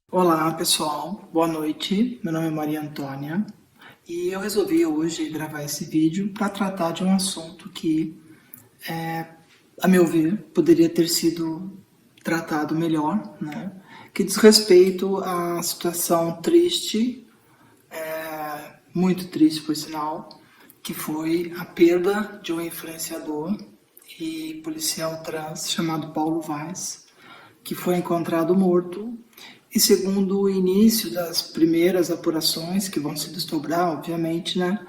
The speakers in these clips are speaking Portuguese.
Olá pessoal, boa noite, meu nome é Maria Antônia e eu resolvi hoje gravar esse vídeo para tratar de um assunto que, a meu ver, poderia ter sido tratado melhor, né? Que diz respeito à situação triste, muito triste por sinal, que foi a perda de um influenciador e policial trans chamado Paulo Vaz, que foi encontrado morto. E segundo o início das primeiras apurações, que vão se desdobrar, obviamente, né,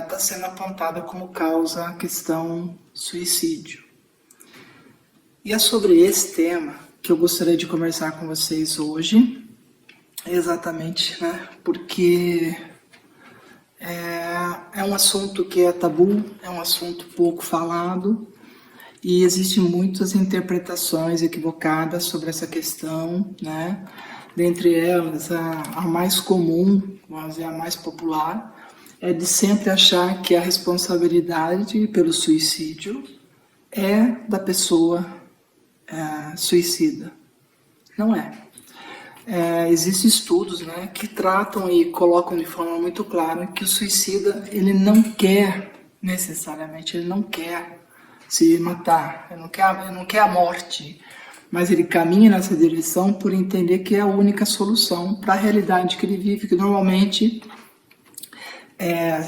está sendo apontada como causa a questão suicídio. E é sobre esse tema que eu gostaria de conversar com vocês hoje, exatamente, né, porque é um assunto que é tabu, é um assunto pouco falado, e existem muitas interpretações equivocadas sobre essa questão, né? Dentre elas, a mais comum, vamos dizer, a mais popular, é de sempre achar que a responsabilidade pelo suicídio é da pessoa suicida. Não é. Existem estudos, né, que tratam e colocam de forma muito clara que o suicida, ele não quer necessariamente, ele não quer se matar, ele não quer a morte, mas ele caminha nessa direção por entender que é a única solução para a realidade que ele vive, que normalmente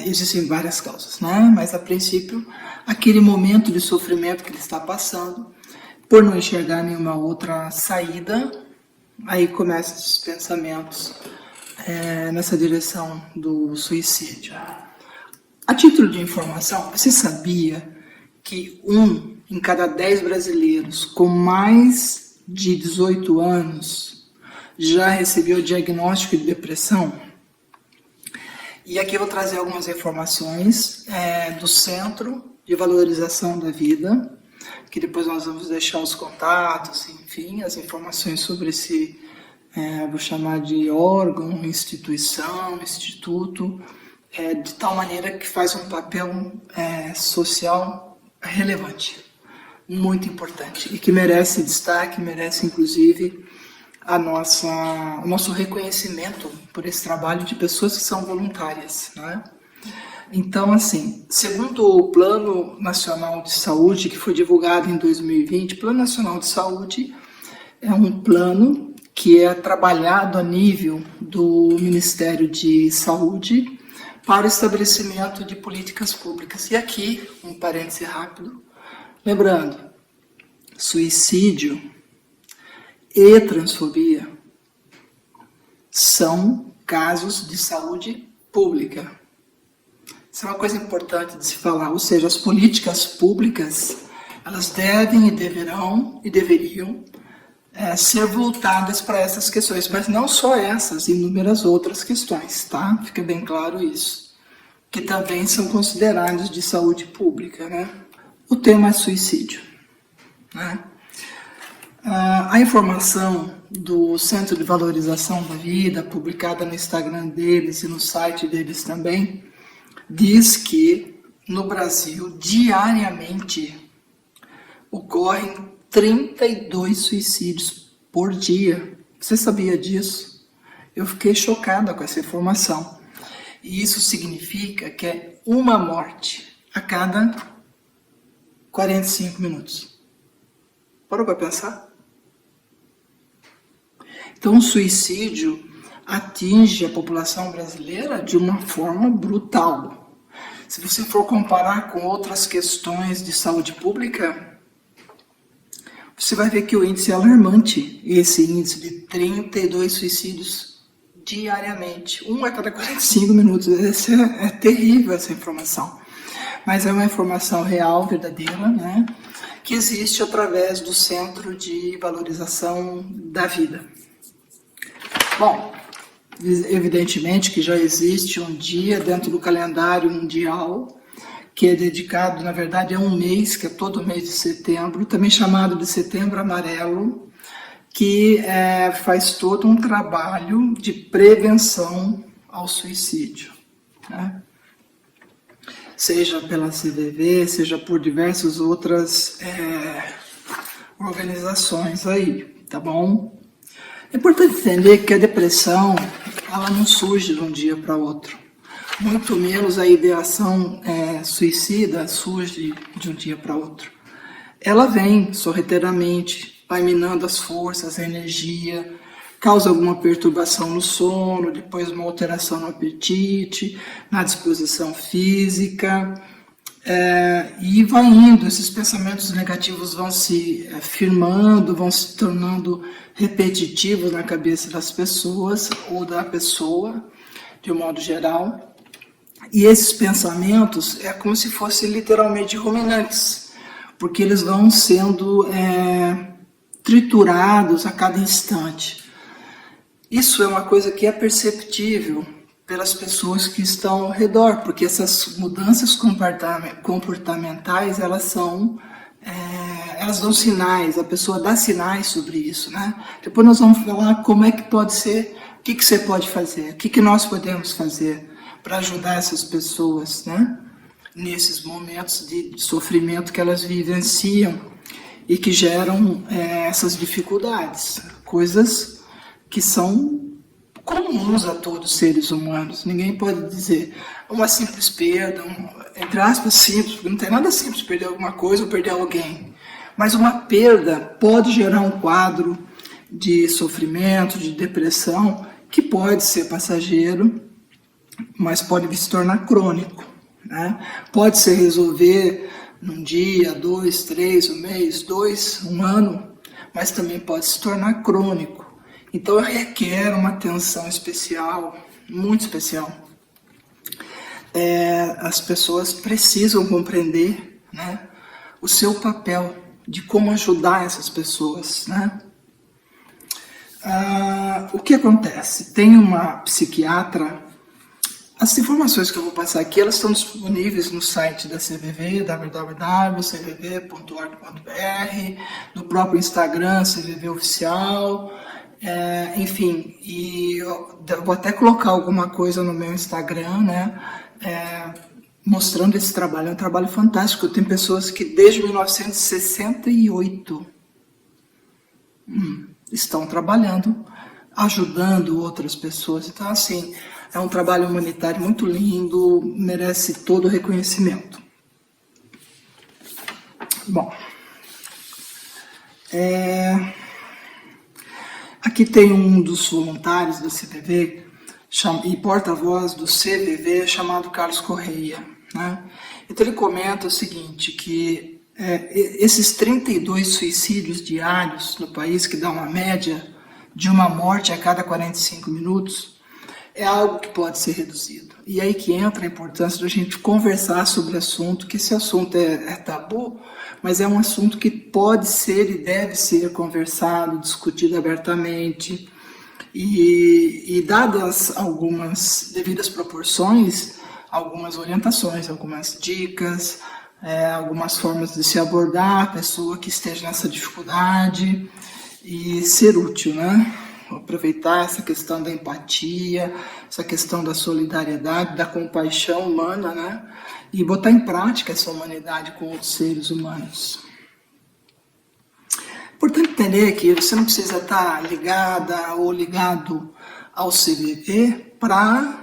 existem várias causas, né? Mas a princípio, aquele momento de sofrimento que ele está passando, por não enxergar nenhuma outra saída, aí começam esses pensamentos nessa direção do suicídio. A título de informação, você sabia que 1 em cada 10 brasileiros com mais de 18 anos já recebeu o diagnóstico de depressão? E aqui eu vou trazer algumas informações do Centro de Valorização da Vida, que depois nós vamos deixar os contatos, enfim, as informações sobre esse, vou chamar de órgão, instituição, instituto, de tal maneira que faz um papel social relevante, muito importante, e que merece destaque, merece inclusive o nosso reconhecimento por esse trabalho de pessoas que são voluntárias, né? Então, assim, segundo o Plano Nacional de Saúde, que foi divulgado em 2020, o Plano Nacional de Saúde é um plano que é trabalhado a nível do Ministério de Saúde para o estabelecimento de políticas públicas. E aqui, um parêntese rápido, lembrando, suicídio e transfobia são casos de saúde pública. Isso é uma coisa importante de se falar, ou seja, as políticas públicas, elas devem e deverão e deveriam ser voltadas para essas questões, mas não só essas, inúmeras outras questões, tá? Fica bem claro isso, que também são consideradas de saúde pública, né? O tema é suicídio, né? A informação do Centro de Valorização da Vida, publicada no Instagram deles e no site deles também, diz que no Brasil, diariamente, ocorrem 32 suicídios por dia. Você sabia disso? Eu fiquei chocada com essa informação. E isso significa que é uma morte a cada 45 minutos. Parou para pensar? Então, o suicídio atinge a população brasileira de uma forma brutal. Se você for comparar com outras questões de saúde pública, você vai ver que o índice é alarmante, esse índice de 32 suicídios diariamente, um a cada 45 minutos. É terrível essa informação, mas é uma informação real, verdadeira, né, que existe através do Centro de Valorização da Vida. Bom, evidentemente que já existe um dia dentro do calendário mundial que é dedicado, na verdade, a um mês, que é todo o mês de setembro, também chamado de Setembro Amarelo, que faz todo um trabalho de prevenção ao suicídio, né? seja pela CVV, seja por diversas outras organizações aí, tá bom? É importante entender que a depressão, ela não surge de um dia para outro. Muito menos a ideação suicida surge de um dia para outro. Ela vem sorrateiramente, vai minando as forças, a energia, causa alguma perturbação no sono, depois uma alteração no apetite, na disposição física, e vai indo, esses pensamentos negativos vão se firmando, vão se tornando repetitivos na cabeça das pessoas, ou da pessoa, de um modo geral. E esses pensamentos é como se fossem literalmente ruminantes, porque eles vão sendo triturados a cada instante. Isso é uma coisa que é perceptível pelas pessoas que estão ao redor, porque essas mudanças comportamentais, elas dão sinais, a pessoa dá sinais sobre isso, né? Depois nós vamos falar como é que pode ser, o que você pode fazer, o que nós podemos fazer para ajudar essas pessoas, né? Nesses momentos de sofrimento que elas vivenciam e que geram essas dificuldades, coisas que são comuns a todos os seres humanos. Ninguém pode dizer uma simples perda, entre aspas, simples, porque não tem nada simples perder alguma coisa ou perder alguém. Mas uma perda pode gerar um quadro de sofrimento, de depressão, que pode ser passageiro, mas pode se tornar crônico, né? Pode se resolver num dia, 2, 3, um mês, 2, um ano, mas também pode se tornar crônico. Então requer uma atenção especial, muito especial. As pessoas precisam compreender, né, o seu papel de como ajudar essas pessoas, né? O que acontece? Tem uma psiquiatra. As informações que eu vou passar aqui, elas estão disponíveis no site da CVV, www.cvv.org.br, no próprio Instagram, CVV Oficial, enfim, e eu vou até colocar alguma coisa no meu Instagram, né, mostrando esse trabalho. É um trabalho fantástico. Tem pessoas que desde 1968 estão trabalhando, ajudando outras pessoas. Então, assim, é um trabalho humanitário muito lindo, merece todo o reconhecimento. Bom, aqui tem um dos voluntários do CVV e porta-voz do CVV, chamado Carlos Correia, né? Então ele comenta o seguinte, que esses 32 suicídios diários no país, que dá uma média de uma morte a cada 45 minutos, é algo que pode ser reduzido. E aí que entra a importância da gente conversar sobre o assunto, que esse assunto é tabu, mas é um assunto que pode ser e deve ser conversado, discutido abertamente, e dadas algumas devidas proporções, algumas orientações, algumas dicas, algumas formas de se abordar a pessoa que esteja nessa dificuldade e ser útil, né? Aproveitar essa questão da empatia, essa questão da solidariedade, da compaixão humana, né? E botar em prática essa humanidade com outros seres humanos. Importante entender que você não precisa estar ligada ou ligado ao CVV para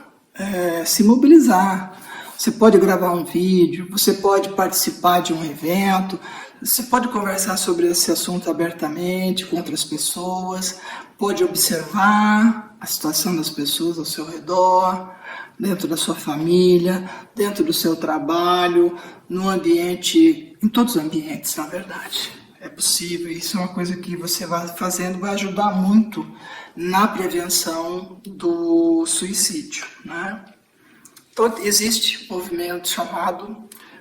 se mobilizar. Você pode gravar um vídeo, você pode participar de um evento, você pode conversar sobre esse assunto abertamente com outras pessoas, pode observar a situação das pessoas ao seu redor, dentro da sua família, dentro do seu trabalho, no ambiente, em todos os ambientes, na verdade. É possível, isso é uma coisa que você vai fazendo, vai ajudar muito na prevenção do suicídio, né? Então, existe um movimento chamado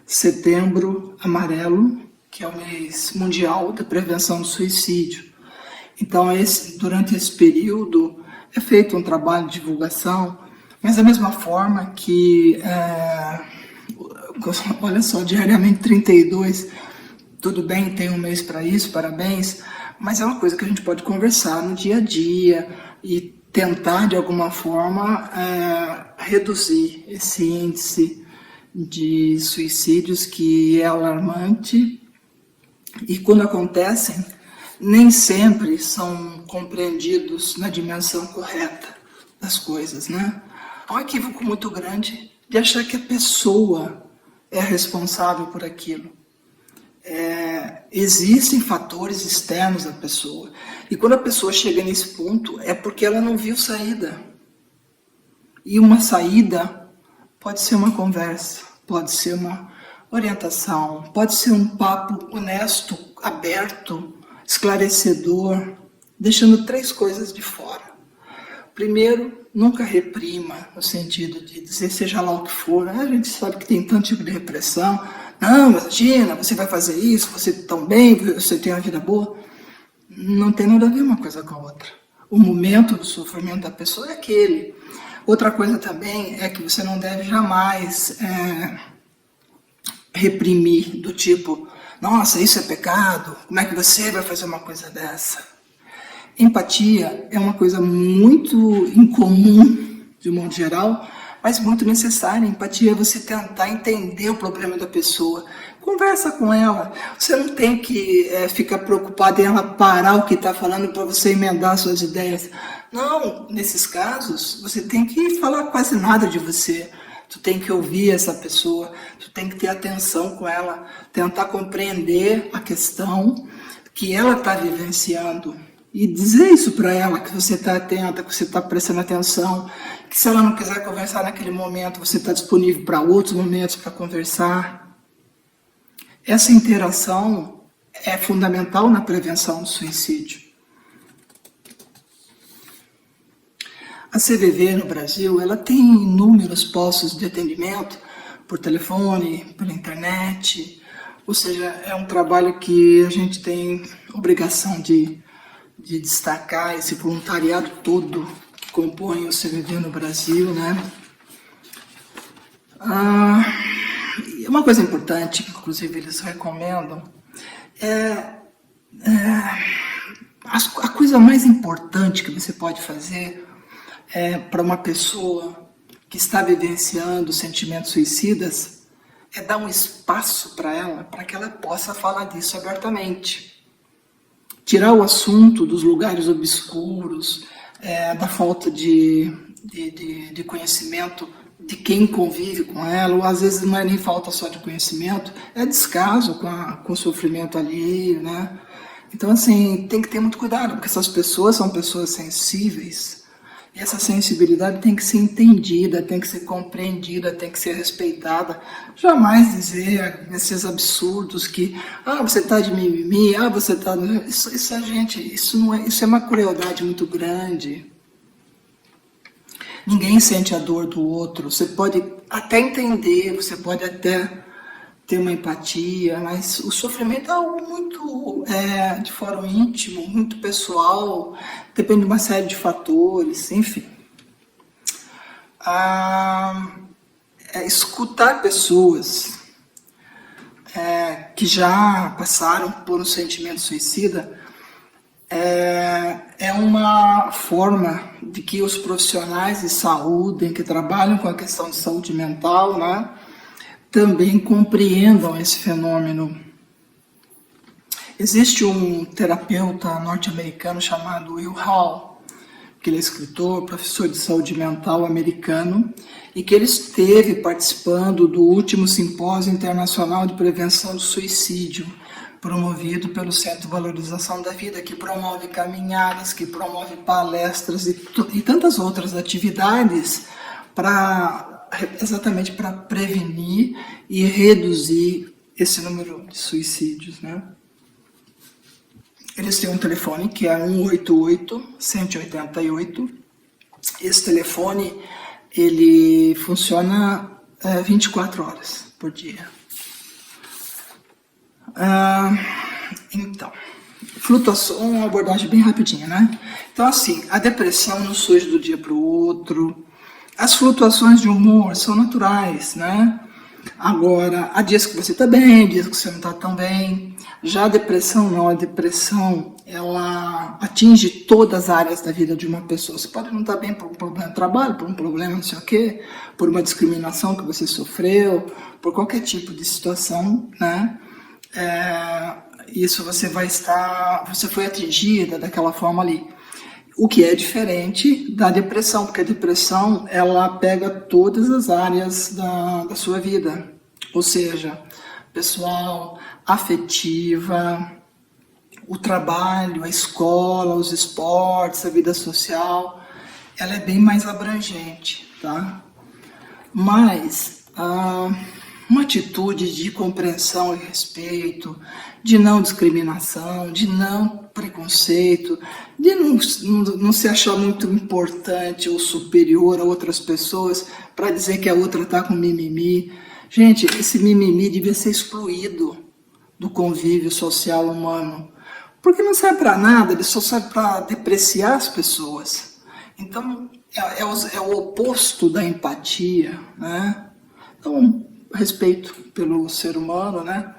Setembro Amarelo, que é o mês mundial da prevenção do suicídio. Então, durante esse período, é feito um trabalho de divulgação, mas da mesma forma que, olha só, diariamente 32, tudo bem, tem um mês para isso, parabéns, mas é uma coisa que a gente pode conversar no dia a dia e tentar, de alguma forma, reduzir esse índice de suicídios que é alarmante, e quando acontecem, nem sempre são compreendidos na dimensão correta das coisas, né? Há um equívoco muito grande de achar que a pessoa é responsável por aquilo. Existem fatores externos à pessoa, e quando a pessoa chega nesse ponto é porque ela não viu saída. E uma saída pode ser uma conversa, pode ser uma orientação, pode ser um papo honesto, aberto, esclarecedor, deixando 3 coisas de fora. Primeiro, nunca reprima, no sentido de dizer seja lá o que for. A gente sabe que tem tanto tipo de repressão. Não, imagina, você vai fazer isso, você tão bem, você tem uma vida boa. Não tem nada a ver uma coisa com a outra. O momento do sofrimento da pessoa é aquele. Outra coisa também é que você não deve jamais reprimir, do tipo, nossa, isso é pecado, como é que você vai fazer uma coisa dessa? Empatia é uma coisa muito incomum, de modo geral, mas muito necessária. Empatia é você tentar entender o problema da pessoa. Conversa com ela. Você não tem que ficar preocupado em ela parar o que está falando para você emendar suas ideias. Não, nesses casos, você tem que falar quase nada de você. Tu tem que ouvir essa pessoa, tu tem que ter atenção com ela, tentar compreender a questão que ela está vivenciando. E dizer isso para ela, que você está atenta, que você está prestando atenção, que se ela não quiser conversar naquele momento, você está disponível para outros momentos para conversar. Essa interação é fundamental na prevenção do suicídio. A CVV no Brasil, ela tem inúmeros postos de atendimento por telefone, pela internet, ou seja, é um trabalho que a gente tem obrigação de destacar, esse voluntariado todo que compõe o CVV no Brasil, né? Uma coisa importante, que inclusive eles recomendam, a coisa mais importante que você pode fazer para uma pessoa que está vivenciando sentimentos suicidas é dar um espaço para ela, para que ela possa falar disso abertamente. Tirar o assunto dos lugares obscuros, da falta de conhecimento de quem convive com ela, ou às vezes não é nem falta só de conhecimento, é descaso com o sofrimento alheio, né? Então, assim, tem que ter muito cuidado, porque essas pessoas são pessoas sensíveis, e essa sensibilidade tem que ser entendida, tem que ser compreendida, tem que ser respeitada. Jamais dizer esses absurdos que, você está de mimimi, você está... Isso é uma crueldade muito grande. Ninguém sente a dor do outro. Você pode até entender, você pode até ter uma empatia, mas o sofrimento é algo muito de fórum íntimo, muito pessoal, depende de uma série de fatores, enfim. Escutar pessoas que já passaram por um sentimento suicida é uma forma de que os profissionais de saúde, que trabalham com a questão de saúde mental, né, também compreendam esse fenômeno. Existe um terapeuta norte-americano chamado Will Hall, que ele é escritor, professor de saúde mental americano, e que ele esteve participando do último simpósio internacional de prevenção do suicídio, promovido pelo Centro de Valorização da Vida, que promove caminhadas, que promove palestras e tantas outras atividades exatamente para prevenir e reduzir esse número de suicídios, né? Eles têm um telefone que é 188-188. Esse telefone, ele funciona 24 horas por dia. Então, flutuação, uma abordagem bem rapidinha, né? Então, assim, a depressão não surge do dia para o outro. As flutuações de humor são naturais, né? Agora, há dias que você está bem, dias que você não está tão bem. Já a depressão não, a depressão, ela atinge todas as áreas da vida de uma pessoa. Você pode não estar bem por um problema de trabalho, por um problema não sei o quê, por uma discriminação que você sofreu, por qualquer tipo de situação, né? Isso você foi atingida daquela forma ali. O que é diferente da depressão, porque a depressão, ela pega todas as áreas da sua vida, ou seja, pessoal, afetiva, o trabalho, a escola, os esportes, a vida social, ela é bem mais abrangente, tá? Mas uma atitude de compreensão e respeito, de não discriminação, de não preconceito, de não se achar muito importante ou superior a outras pessoas para dizer que a outra está com mimimi. Gente, esse mimimi devia ser excluído do convívio social humano, porque não serve para nada, ele só serve para depreciar as pessoas. Então, é o oposto da empatia, né? Então, respeito pelo ser humano, né?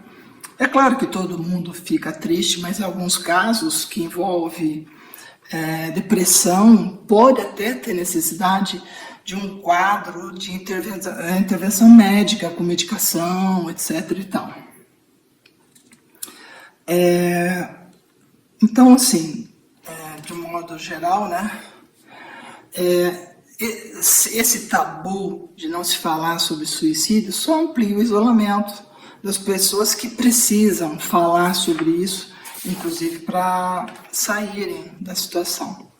É claro que todo mundo fica triste, mas em alguns casos que envolve depressão, pode até ter necessidade de um quadro de intervenção médica, com medicação, etc. e tal. Então, assim, de um modo geral, né? Esse tabu de não se falar sobre suicídio só amplia o isolamento das pessoas que precisam falar sobre isso, inclusive para saírem da situação.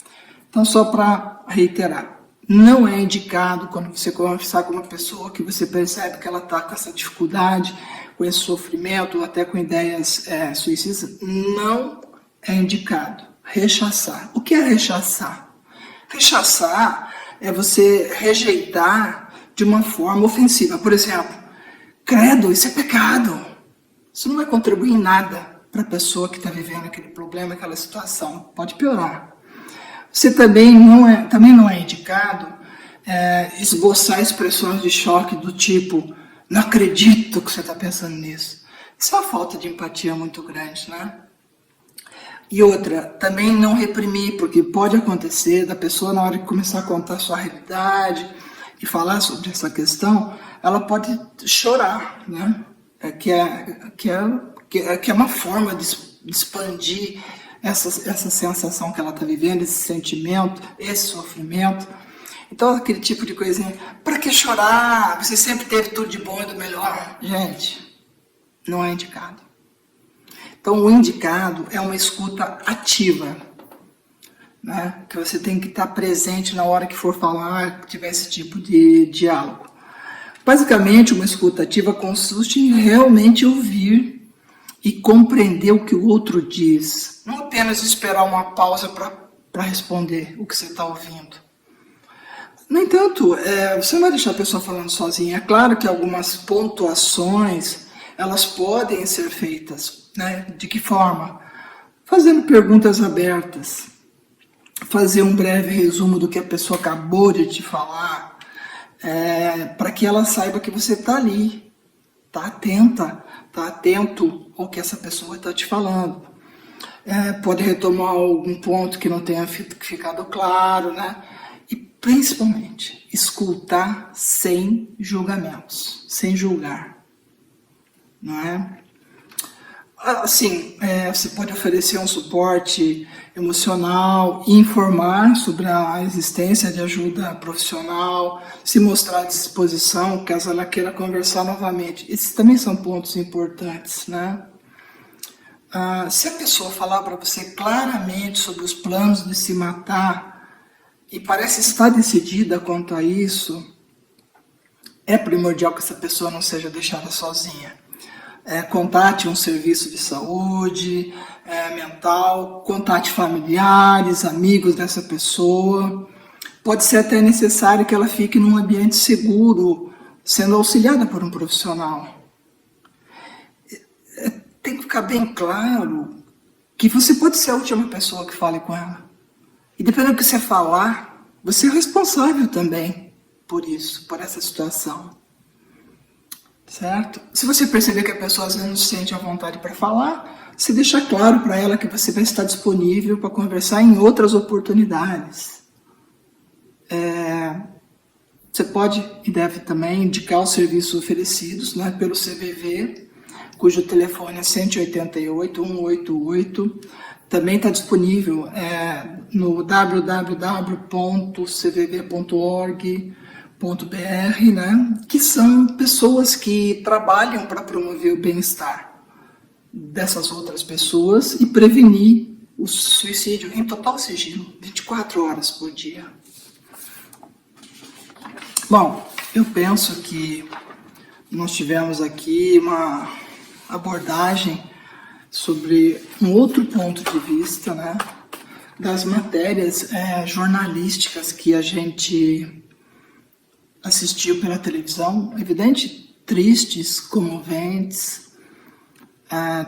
Então, só para reiterar, não é indicado quando você conversar com uma pessoa que você percebe que ela está com essa dificuldade, com esse sofrimento, até com ideias suicidas, não é indicado rechaçar. O que é rechaçar? Rechaçar é você rejeitar de uma forma ofensiva. Por exemplo, credo, isso é pecado. Isso não vai contribuir em nada para a pessoa que está vivendo aquele problema, aquela situação. Pode piorar. Você também não é indicado esboçar expressões de choque do tipo, não acredito que você está pensando nisso. Isso é uma falta de empatia muito grande, né? E outra, também não reprimir, porque pode acontecer da pessoa, na hora de começar a contar a sua realidade e falar sobre essa questão, ela pode chorar, né? Que é uma forma de expandir essa sensação que ela está vivendo, esse sentimento, esse sofrimento. Então, aquele tipo de coisinha, para que chorar? Você sempre teve tudo de bom e do melhor. Gente, não é indicado. Então, o indicado é uma escuta ativa, né? Que você tem que estar presente na hora que for falar, que tiver esse tipo de diálogo. Basicamente, uma escuta ativa consiste em realmente ouvir e compreender o que o outro diz. Não apenas esperar uma pausa para responder o que você está ouvindo. No entanto, você não vai deixar a pessoa falando sozinha. É claro que algumas pontuações, elas podem ser feitas, né? De que forma? Fazendo perguntas abertas, fazer um breve resumo do que a pessoa acabou de te falar, para que ela saiba que você está ali, está atenta, está atento ao que essa pessoa está te falando. Pode retomar algum ponto que não tenha ficado claro, né? E principalmente, escutar sem julgamentos, sem julgar, não é? Assim, você pode oferecer um suporte emocional, informar sobre a existência de ajuda profissional, se mostrar à disposição caso ela queira conversar novamente. Esses também são pontos importantes, né? Se a pessoa falar para você claramente sobre os planos de se matar e parece estar decidida quanto a isso, é primordial que essa pessoa não seja deixada sozinha. Contate um serviço de saúde mental, contate familiares, amigos dessa pessoa. Pode ser até necessário que ela fique num ambiente seguro, sendo auxiliada por um profissional. Tem que ficar bem claro que você pode ser a última pessoa que fale com ela. E dependendo do que você falar, você é responsável também por isso, por essa situação. certo? Se você perceber que a pessoa às vezes não se sente à vontade para falar, você deixa claro para ela que você vai estar disponível para conversar em outras oportunidades. Você pode e deve também indicar os serviços oferecidos, né, pelo CVV, cujo telefone é 188 188. Também está disponível no www.cvv.org.br, né, que são pessoas que trabalham para promover o bem-estar dessas outras pessoas e prevenir o suicídio em total sigilo, 24 horas por dia. Bom, eu penso que nós tivemos aqui uma abordagem sobre um outro ponto de vista, né, das matérias jornalísticas que a gente assistiu pela televisão, evidente, tristes, comoventes.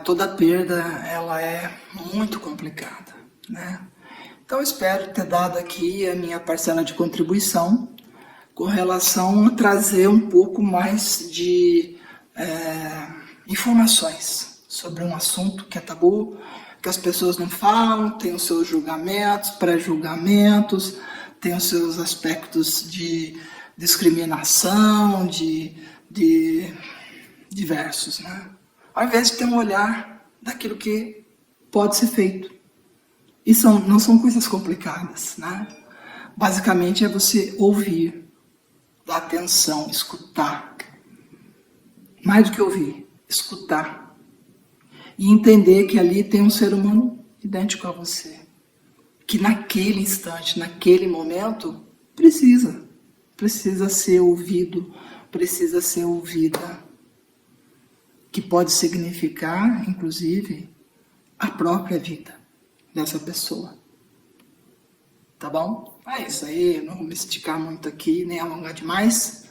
Toda perda ela é muito complicada, né? Então eu espero ter dado aqui a minha parcela de contribuição com relação a trazer um pouco mais de informações sobre um assunto que é tabu, que as pessoas não falam, tem os seus julgamentos, pré-julgamentos, tem os seus aspectos de discriminação, de diversos, né? Ao invés de ter um olhar daquilo que pode ser feito. E não são coisas complicadas, né? Basicamente é você ouvir, dar atenção, escutar. Mais do que ouvir, escutar. E entender que ali tem um ser humano idêntico a você. Que naquele instante, naquele momento, precisa ser ouvido, precisa ser ouvida. Que pode significar, inclusive, a própria vida dessa pessoa. Tá bom? É isso aí, não vou me esticar muito aqui, nem alongar demais,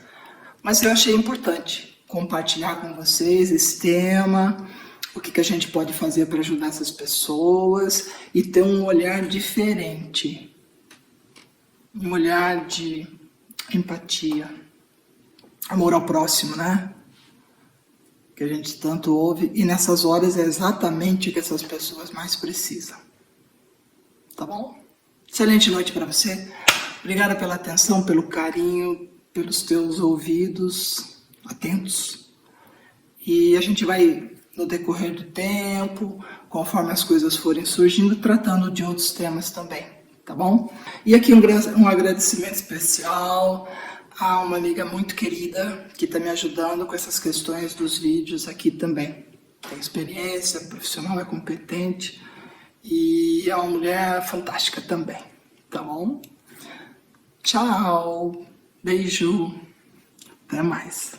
mas eu achei importante compartilhar com vocês esse tema, o que a gente pode fazer para ajudar essas pessoas e ter um olhar diferente, um olhar de empatia, amor ao próximo, né? Que a gente tanto ouve, e nessas horas é exatamente o que essas pessoas mais precisam. Tá bom? Excelente noite para você. Obrigada pela atenção, pelo carinho, pelos teus ouvidos atentos. E a gente vai, no decorrer do tempo, conforme as coisas forem surgindo, tratando de outros temas também. Tá bom? E aqui um agradecimento especial a uma amiga muito querida que está me ajudando com essas questões dos vídeos aqui também. Tem experiência, profissional, é competente e é uma mulher fantástica também, tá bom? Tchau, beijo, até mais.